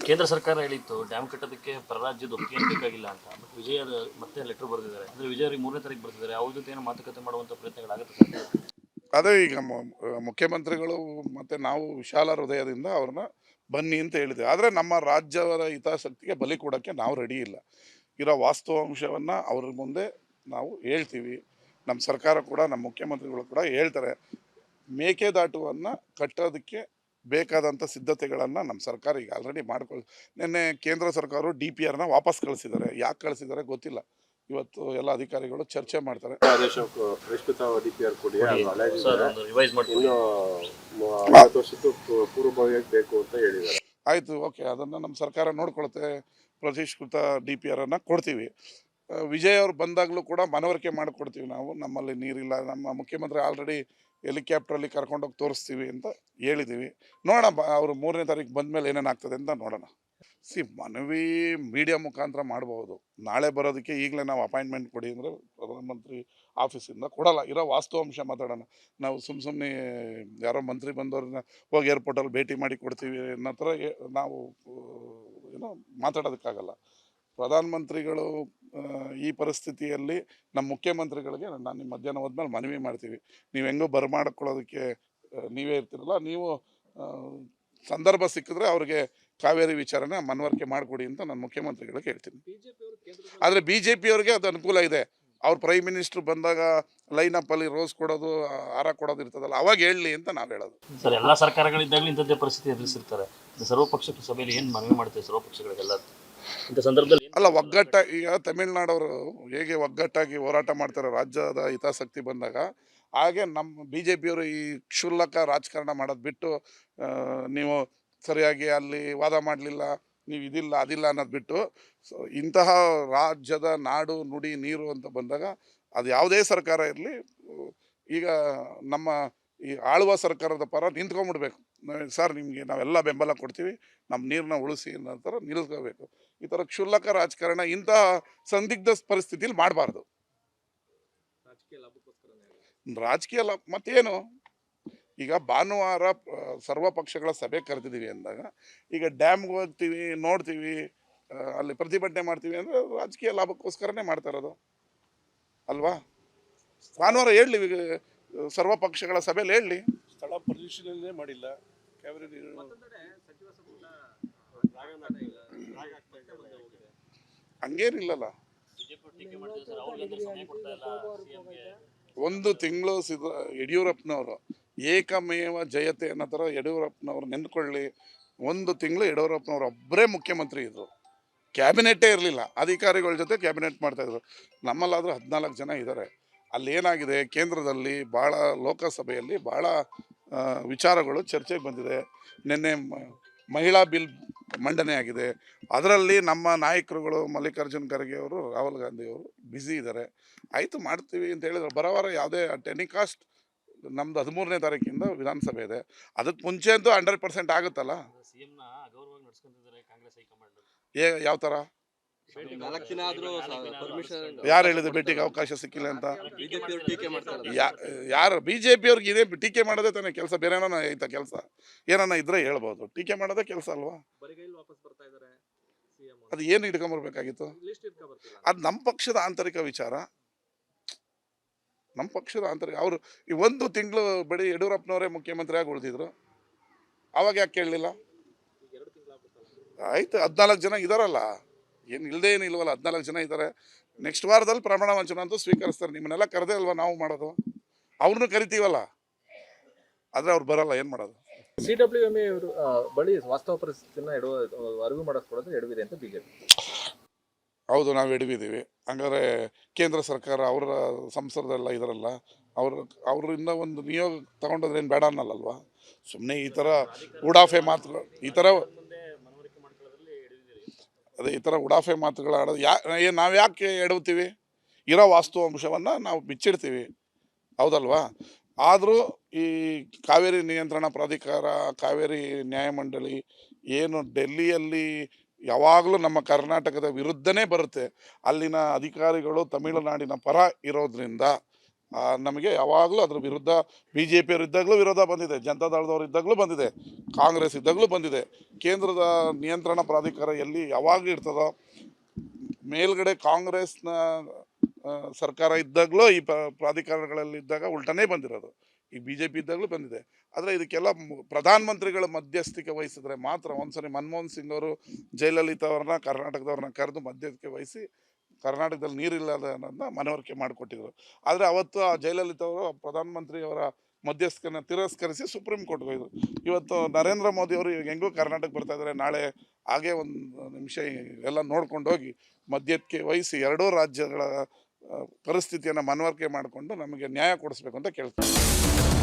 ಕೇಂದ್ರ ಸರ್ಕಾರ ಹೇಳಿತ್ತು ಡ್ಯಾಮ್ ಕಟ್ಟೋದಕ್ಕೆ ಪರರಾಜ್ಯದ ಒಪ್ಪಿಗೆ ಬೇಕಾಗಿಲ್ಲ ಅಂತ. ಬಟ್ ವಿಜಯ್ ಮತ್ತೆ ಲೆಟರ್ ಬರೆದಿದ್ದಾರೆ. ಅಂದ್ರೆ ವಿಜಯ್ ಅವರಿಗೆ 3ನೇ ತಾರೀಕು ಬರ್ತಿದ್ದಾರೆ. ಅವ್ರ ಜೊತೆ ಏನೋ ಮಾತುಕತೆ ಮಾಡುವಂತ ಪ್ರಯತ್ನಗಳಾಗುತ್ತೆ ಸರ್. ಅದೇ ಈಗ ಮುಖ್ಯಮಂತ್ರಿಗಳು ಮತ್ತು ನಾವು ವಿಶಾಲ ಹೃದಯದಿಂದ ಅವ್ರನ್ನ ಬನ್ನಿ ಅಂತ ಹೇಳಿದ್ದೇವೆ. ಆದರೆ ನಮ್ಮ ರಾಜ್ಯದ ಹಿತಾಸಕ್ತಿಗೆ ಬಲಿ ಕೊಡೋಕ್ಕೆ ನಾವು ರೆಡಿ ಇಲ್ಲ. ಇರೋ ವಾಸ್ತವಾಂಶವನ್ನು ಅವ್ರ ಮುಂದೆ ನಾವು ಹೇಳ್ತೀವಿ. ನಮ್ಮ ಸರ್ಕಾರ ಕೂಡ ನಮ್ಮ ಮುಖ್ಯಮಂತ್ರಿಗಳು ಕೂಡ ಹೇಳ್ತಾರೆ. ಮೇಕೆದಾಟುವನ್ನು ಕಟ್ಟೋದಕ್ಕೆ ಬೇಕಾದಂಥ ಸಿದ್ಧತೆಗಳನ್ನು ನಮ್ಮ ಸರ್ಕಾರ ಈಗ ಆಲ್ರೆಡಿ ನಿನ್ನೆ ಕೇಂದ್ರ ಸರ್ಕಾರ DPRನ ವಾಪಸ್ ಕಳಿಸಿದ್ದಾರೆ. ಯಾಕೆ ಕಳಿಸಿದ್ದಾರೆ ಗೊತ್ತಿಲ್ಲ. ಇವತ್ತು ಎಲ್ಲ ಅಧಿಕಾರಿಗಳು ಚರ್ಚೆ ಮಾಡ್ತಾರೆ. ಆದೇಶ ಪರಿಷ್ಕೃತ DPR ಕೊಡಿ, ರಿವೈಸ್ ಮಾಡ್ತೀವಿ, ಇನ್ನು 50 ವರ್ಷದ್ದು ಪೂರ್ವಭಾವಿಯಾಗಿ ಬೇಕು ಅಂತ ಹೇಳಿದ್ದಾರೆ. ಆಯಿತು, ಓಕೆ, ಅದನ್ನು ನಮ್ಮ ಸರ್ಕಾರ ನೋಡ್ಕೊಳುತ್ತೆ. ಪರಿಷ್ಕೃತ DPRನ್ನು ಕೊಡ್ತೀವಿ. ವಿಜಯ್ ಅವ್ರು ಬಂದಾಗಲೂ ಕೂಡ ಮನವರಿಕೆ ಮಾಡಿಕೊಡ್ತೀವಿ. ನಾವು ನಮ್ಮಲ್ಲಿ ನೀರಿಲ್ಲ, ನಮ್ಮ ಮುಖ್ಯಮಂತ್ರಿ ಆಲ್ರೆಡಿ ಹೆಲಿಕಾಪ್ಟ್ರಲ್ಲಿ ಕರ್ಕೊಂಡೋಗಿ ತೋರಿಸ್ತೀವಿ ಅಂತ ಹೇಳಿದ್ದೀವಿ. ನೋಡೋಣ, ಅವರು 3ನೇ ತಾರೀಕು ಬಂದ ಮೇಲೆ ಏನೇನು ಆಗ್ತದೆ ಅಂತ ನೋಡೋಣ. ಮನವಿ ಮೀಡಿಯಾ ಮುಖಾಂತರ ಮಾಡ್ಬೋದು. ನಾಳೆ ಬರೋದಕ್ಕೆ ಈಗಲೇ ನಾವು ಅಪಾಯಿಂಟ್ಮೆಂಟ್ ಕೊಡಿ ಅಂದರೆ ಪ್ರಧಾನಮಂತ್ರಿ ಆಫೀಸಿಂದ ಕೊಡಲ್ಲ. ಇರೋ ವಾಸ್ತವಾಂಶ ಮಾತಾಡೋಣ. ನಾವು ಸುಮ್ಮನೆ ಯಾರೋ ಮಂತ್ರಿ ಬಂದವ್ರನ್ನ ಹೋಗಿ ಏರ್ಪೋರ್ಟಲ್ಲಿ ಭೇಟಿ ಮಾಡಿ ಕೊಡ್ತೀವಿ ಅನ್ನೋ ಥರ ನಾವು ಏನೋ ಮಾತಾಡೋದಕ್ಕಾಗಲ್ಲ. ಪ್ರಧಾನಮಂತ್ರಿಗಳು ಈ ಪರಿಸ್ಥಿತಿಯಲ್ಲಿ ನಮ್ಮ ಮುಖ್ಯಮಂತ್ರಿಗಳಿಗೆ ನಾನು ಮಧ್ಯಾಹ್ನ ಹೋದ್ಮೇಲೆ ಮನವಿ ಮಾಡ್ತೀವಿ. ನೀವು ಹೆಂಗೋ ಬರಮಾಡ್ಕೊಳ್ಳೋದಕ್ಕೆ ನೀವೇ ಇರ್ತೀರಲ್ಲ, ನೀವು ಸಂದರ್ಭ ಸಿಕ್ಕಿದ್ರೆ ಅವ್ರಿಗೆ ಕಾವೇರಿ ವಿಚಾರನ ಮನವರಿಕೆ ಮಾಡಿಕೊಡಿ ಅಂತ ನಾನು ಮುಖ್ಯಮಂತ್ರಿಗಳಿಗೆ ಹೇಳ್ತೀನಿ. ಆದರೆ BJP ಅವ್ರಿಗೆ ಅದು ಅನುಕೂಲ ಇದೆ. ಅವ್ರು ಪ್ರೈಮ್ ಮಿನಿಸ್ಟ್ರು ಬಂದಾಗ ಲೈನಪ್ಪಲ್ಲಿ ರೋಸ್ ಕೊಡೋದು, ಹಾರ ಕೊಡೋದು ಇರ್ತದಲ್ಲ, ಅವಾಗ ಹೇಳಲಿ ಅಂತ ನಾವು ಹೇಳೋದು. ಸರ್, ಎಲ್ಲ ಸರ್ಕಾರಗಳಿದ್ದಾಗಲೂ ಇಂಥದ್ದೇ ಪರಿಸ್ಥಿತಿ ಎದುರಿಸಿರ್ತಾರೆ. ಸರ್ವಪಕ್ಷ ಸಭೆಯಲ್ಲಿ ಏನು ಮನವಿ ಮಾಡ್ತೇವೆ ಸರ್ವಪಕ್ಷಗಳಿಗೆಲ್ಲ ಇಂಥ ಸಂದರ್ಭದಲ್ಲಿ? ಅಲ್ಲ, ಈಗ ತಮಿಳ್ನಾಡವರು ಹೇಗೆ ಒಗ್ಗಟ್ಟಾಗಿ ಹೋರಾಟ ಮಾಡ್ತಾರೆ ರಾಜ್ಯದ ಹಿತಾಸಕ್ತಿ ಬಂದಾಗ, ಹಾಗೆ ನಮ್ಮ BJPಯವರು ಈ ಕ್ಷುಲ್ಲಕ ರಾಜಕಾರಣ ಮಾಡೋದು ಬಿಟ್ಟು, ನೀವು ಸರಿಯಾಗಿ ಅಲ್ಲಿ ವಾದ ಮಾಡಲಿಲ್ಲ, ನೀವು ಇದಿಲ್ಲ ಅದಿಲ್ಲ ಅನ್ನೋದು ಬಿಟ್ಟು, ಇಂತಹ ರಾಜ್ಯದ ನಾಡು ನುಡಿ ನೀರು ಅಂತ ಬಂದಾಗ ಅದು ಯಾವುದೇ ಸರ್ಕಾರ ಇರಲಿ, ಈಗ ನಮ್ಮ ಈ ಆಳುವ ಸರ್ಕಾರದ ಪರ ನಿಂತ್ಕೊಂಡ್ಬಿಡ್ಬೇಕು. ಸರ್, ನಿಮಗೆ ನಾವೆಲ್ಲ ಬೆಂಬಲ ಕೊಡ್ತೀವಿ, ನಮ್ಮ ನೀರನ್ನ ಉಳಿಸಿ ಅನ್ನೋ ಥರ ನಿಲ್ಲಿಸ್ಕೋಬೇಕು. ಈ ಥರ ಕ್ಷುಲ್ಲಕ ರಾಜಕಾರಣ ಇಂತಹ ಸಂದಿಗ್ಧ ಪರಿಸ್ಥಿತಿಲಿ ಮಾಡಬಾರ್ದು. ರಾಜಕೀಯ ಲಾಭ ಮತ್ತೇನು? ಈಗ ಭಾನುವಾರ ಸರ್ವ ಪಕ್ಷಗಳ ಸಭೆ ಕರೆದಿದ್ದೀವಿ ಅಂದಾಗ, ಈಗ ಡ್ಯಾಮ್ಗೆ ಹೋಗ್ತೀವಿ, ನೋಡ್ತೀವಿ, ಅಲ್ಲಿ ಪ್ರತಿಭಟನೆ ಮಾಡ್ತೀವಿ ಅಂದರೆ ರಾಜಕೀಯ ಲಾಭಕ್ಕೋಸ್ಕರನೇ ಮಾಡ್ತಾ ಇರೋದು ಅಲ್ವಾ? ಭಾನುವಾರ ಹೇಳಲಿ, ಸರ್ವ ಪಕ್ಷಗಳ ಸಭೆಯಲ್ಲಿ ಹೇಳಲಿ. ಸ್ಥಳ ಪರಿಶೀಲನೆ ಮಾಡಿಲ್ಲ, ಕಾವೇರಿ ನೀರು ಹಂಗೇನಿಲ್ಲಲ್ಲ. 1 ತಿಂಗಳು ಯಡಿಯೂರಪ್ಪನವರು ಏಕಮೇವ ಜಯತೆ ಅನ್ನೋ ಥರ ಯಡಿಯೂರಪ್ಪನವ್ರು ನೆನ್ಕೊಳ್ಳಿ. 1 ತಿಂಗಳು ಯಡಿಯೂರಪ್ಪನವ್ರು ಒಬ್ಬರೇ ಮುಖ್ಯಮಂತ್ರಿ ಇದ್ದರು. ಕ್ಯಾಬಿನೆಟ್ಟೇ ಇರಲಿಲ್ಲ. ಅಧಿಕಾರಿಗಳ ಜೊತೆ ಕ್ಯಾಬಿನೆಟ್ ಮಾಡ್ತಾಯಿದ್ರು. ನಮ್ಮಲ್ಲಾದರೂ 14 ಜನ ಇದ್ದಾರೆ. ಅಲ್ಲಿ ಏನಾಗಿದೆ, ಕೇಂದ್ರದಲ್ಲಿ ಭಾಳ, ಲೋಕಸಭೆಯಲ್ಲಿ ಭಾಳ ವಿಚಾರಗಳು ಚರ್ಚೆಗೆ ಬಂದಿದೆ. ನಿನ್ನೆ ಮಹಿಳಾ ಬಿಲ್ ಮಂಡನೆ ಆಗಿದೆ. ಅದರಲ್ಲಿ ನಮ್ಮ ನಾಯಕರುಗಳು ಮಲ್ಲಿಕಾರ್ಜುನ್ ಖರ್ಗೆ ಅವರು, ರಾಹುಲ್ ಗಾಂಧಿ ಅವರು ಬ್ಯುಸಿ ಇದ್ದಾರೆ. ಆಯಿತು, ಮಾಡ್ತೀವಿ ಅಂತ ಹೇಳಿದ್ರು. ಬರೋವಾರ ಯಾವುದೇ ಟೆನಿಕಾಸ್ಟ್ ನಮ್ಮದು 13ನೇ ತಾರೀಕಿಂದ ವಿಧಾನಸಭೆ ಇದೆ. ಅದಕ್ಕೆ ಮುಂಚೆ ಅಂತೂ 100% ಆಗುತ್ತಲ್ಲ. ಯಾವ ಥರ? ಯಾರು ಹೇಳಿದ್ರು ಭೇಟಿಗೆ ಅವಕಾಶ ಸಿಕ್ಕಿಲ್ಲ ಅಂತ? ಯಾರು? BJPಯವ್ರಿಗೆ ಇದೇ ಟೀಕೆ ಮಾಡೋದೇ ತಾನೇ ಕೆಲಸ. ಬೇರೆ ಏನೋ ಐತಾ ಕೆಲಸ? ಏನನ್ನ ಇದ್ರೆ ಹೇಳ್ಬೋದು. ಟೀಕೆ ಮಾಡೋದೇ ಕೆಲಸ ಅಲ್ವಾ? ಅದು ಏನು ಇಟ್ಕೊಂಬರ್ಬೇಕಾಗಿತ್ತು? ಅದು ನಮ್ಮ ಪಕ್ಷದ ಆಂತರಿಕ ವಿಚಾರ. ನಮ್ಮ ಪಕ್ಷದ ಆಂತರಿಕ. ಅವರು ಈ 1 ತಿಂಗಳು ಬರೀ ಯಡಿಯೂರಪ್ಪನವರೇ ಮುಖ್ಯಮಂತ್ರಿಯಾಗಿ ಉಳಿದಿದ್ರು. ಅವಾಗ ಯಾಕೆ ಕೇಳಲಿಲ್ಲ? ಆಯ್ತು, 14 ಜನ ಇದ್ದಾರಲ್ಲ, ಏನು ಇಲ್ಲದೇ ಏನು ಇಲ್ವಲ್ಲ, 14 ಜನ ಇದ್ದಾರೆ. ನೆಕ್ಸ್ಟ್ ವಾರದಲ್ಲಿ ಪ್ರಮಾಣ ವಚನ ಅಂತೂ ಸ್ವೀಕರಿಸ್ತಾರೆ. ನಿಮ್ಮನ್ನೆಲ್ಲ ಕರೆದೇ ಅಲ್ವಾ ನಾವು ಮಾಡೋದು? ಅವ್ರನ್ನೂ ಕರಿತೀವಲ್ಲ, ಆದರೆ ಅವ್ರು ಬರಲ್ಲ, ಏನು ಮಾಡೋದು? CWMA ಬಳಿ ವಾಸ್ತವ ಪರಿಸ್ಥಿತಿನ ಅರಿವು ಮಾಡಿಸ್ಕೊಡೋದು ಎಡವಿದೆ ಅಂತ BJP. ಹೌದು, ನಾವು ಎಡವಿದ್ದೀವಿ. ಹಂಗಾರೆ ಕೇಂದ್ರ ಸರ್ಕಾರ ಅವರ ಸಂಸದರೆಲ್ಲ ಇದರಲ್ಲ, ಅವರಿಂದ ಒಂದು ನಿಯೋಗ ತಗೊಂಡೋದ್ರೆ ಏನು ಬೇಡ ಅನ್ನಲ್ಲಲ್ವಾ? ಸುಮ್ಮನೆ ಈ ಥರ ಉಡಾಫೆ ಮಾತುಗಳು, ಈ ಥರ ಉಡಾಫೆ ಮಾತುಗಳು ಆಡೋದು ನಾವು ಯಾಕೆ ಎಡವ್ತೀವಿ? ಇರೋ ವಾಸ್ತವಾಂಶವನ್ನು ನಾವು ಬಿಚ್ಚಿಡ್ತೀವಿ, ಹೌದಲ್ವಾ? ಆದರೂ ಈ ಕಾವೇರಿ ನಿಯಂತ್ರಣ ಪ್ರಾಧಿಕಾರ, ಕಾವೇರಿ ನ್ಯಾಯಮಂಡಳಿ ಏನು ಡೆಲ್ಲಿಯಲ್ಲಿ ಯಾವಾಗಲೂ ನಮ್ಮ ಕರ್ನಾಟಕದ ವಿರುದ್ಧನೇ ಬರುತ್ತೆ. ಅಲ್ಲಿನ ಅಧಿಕಾರಿಗಳು ತಮಿಳುನಾಡಿನ ಪರ ಇರೋದ್ರಿಂದ ನಮಗೆ ಯಾವಾಗಲೂ ಅದ್ರ ವಿರುದ್ಧ BJP ಅವರು ಇದ್ದಾಗಲೂ ವಿರೋಧ ಬಂದಿದೆ, ಜನತಾದಳದವರು ಇದ್ದಾಗಲೂ ಬಂದಿದೆ, ಕಾಂಗ್ರೆಸ್ ಇದ್ದಾಗಲೂ ಬಂದಿದೆ. ಕೇಂದ್ರದ ನಿಯಂತ್ರಣ ಪ್ರಾಧಿಕಾರ ಎಲ್ಲಿ ಯಾವಾಗಲೂ ಇರ್ತದೋ, ಮೇಲ್ಗಡೆ ಕಾಂಗ್ರೆಸ್ನ ಸರ್ಕಾರ ಇದ್ದಾಗಲೂ ಈ ಪ್ರಾಧಿಕಾರಗಳಲ್ಲಿ ಇದ್ದಾಗ ಉಲ್ಟನೇ ಬಂದಿರೋದು. ಈ BJP ಇದ್ದಾಗಲೂ ಬಂದಿದೆ. ಆದರೆ ಇದಕ್ಕೆಲ್ಲ ಪ್ರಧಾನಮಂತ್ರಿಗಳ ಮಧ್ಯಸ್ಥಿಕೆ ವಹಿಸಿದ್ರೆ ಮಾತ್ರ. ಒಂದ್ಸರಿ ಮನಮೋಹನ್ ಸಿಂಗ್ ಅವರು ಜಯಲಲಿತಾ ಅವ್ರನ್ನ ಕರ್ನಾಟಕದವ್ರನ್ನ ಕರೆದು ಮಧ್ಯಸ್ಥಿಕೆ ವಹಿಸಿ ಕರ್ನಾಟಕದಲ್ಲಿ ನೀರಿಲ್ಲ ಅನ್ನೋದನ್ನ ಮನವರಿಕೆ ಮಾಡಿಕೊಟ್ಟಿದ್ರು. ಆದರೆ ಅವತ್ತು ಆ ಜಯಲಲಿತಾ ಅವರು ಪ್ರಧಾನಮಂತ್ರಿಯವರ ಮಧ್ಯಸ್ಥಿಕೆಯನ್ನು ತಿರಸ್ಕರಿಸಿ ಸುಪ್ರೀಂ ಕೋರ್ಟ್ಗೆ ಹೋಗಿದ್ರು. ಇವತ್ತು ನರೇಂದ್ರ ಮೋದಿ ಅವರು ಹೆಂಗೂ ಕರ್ನಾಟಕ ಬರ್ತಾ ಇದ್ದಾರೆ, ನಾಳೆ ಹಾಗೆ ಒಂದು ನಿಮಿಷ ಎಲ್ಲ ನೋಡ್ಕೊಂಡು ಹೋಗಿ ಮಧ್ಯಕ್ಕೆ ವಹಿಸಿ ಎರಡೂ ರಾಜ್ಯಗಳ ಪರಿಸ್ಥಿತಿಯನ್ನು ಮನವರಿಕೆ ಮಾಡಿಕೊಂಡು ನಮಗೆ ನ್ಯಾಯ ಕೊಡಿಸ್ಬೇಕು ಅಂತ ಕೇಳ್ತೀನಿ.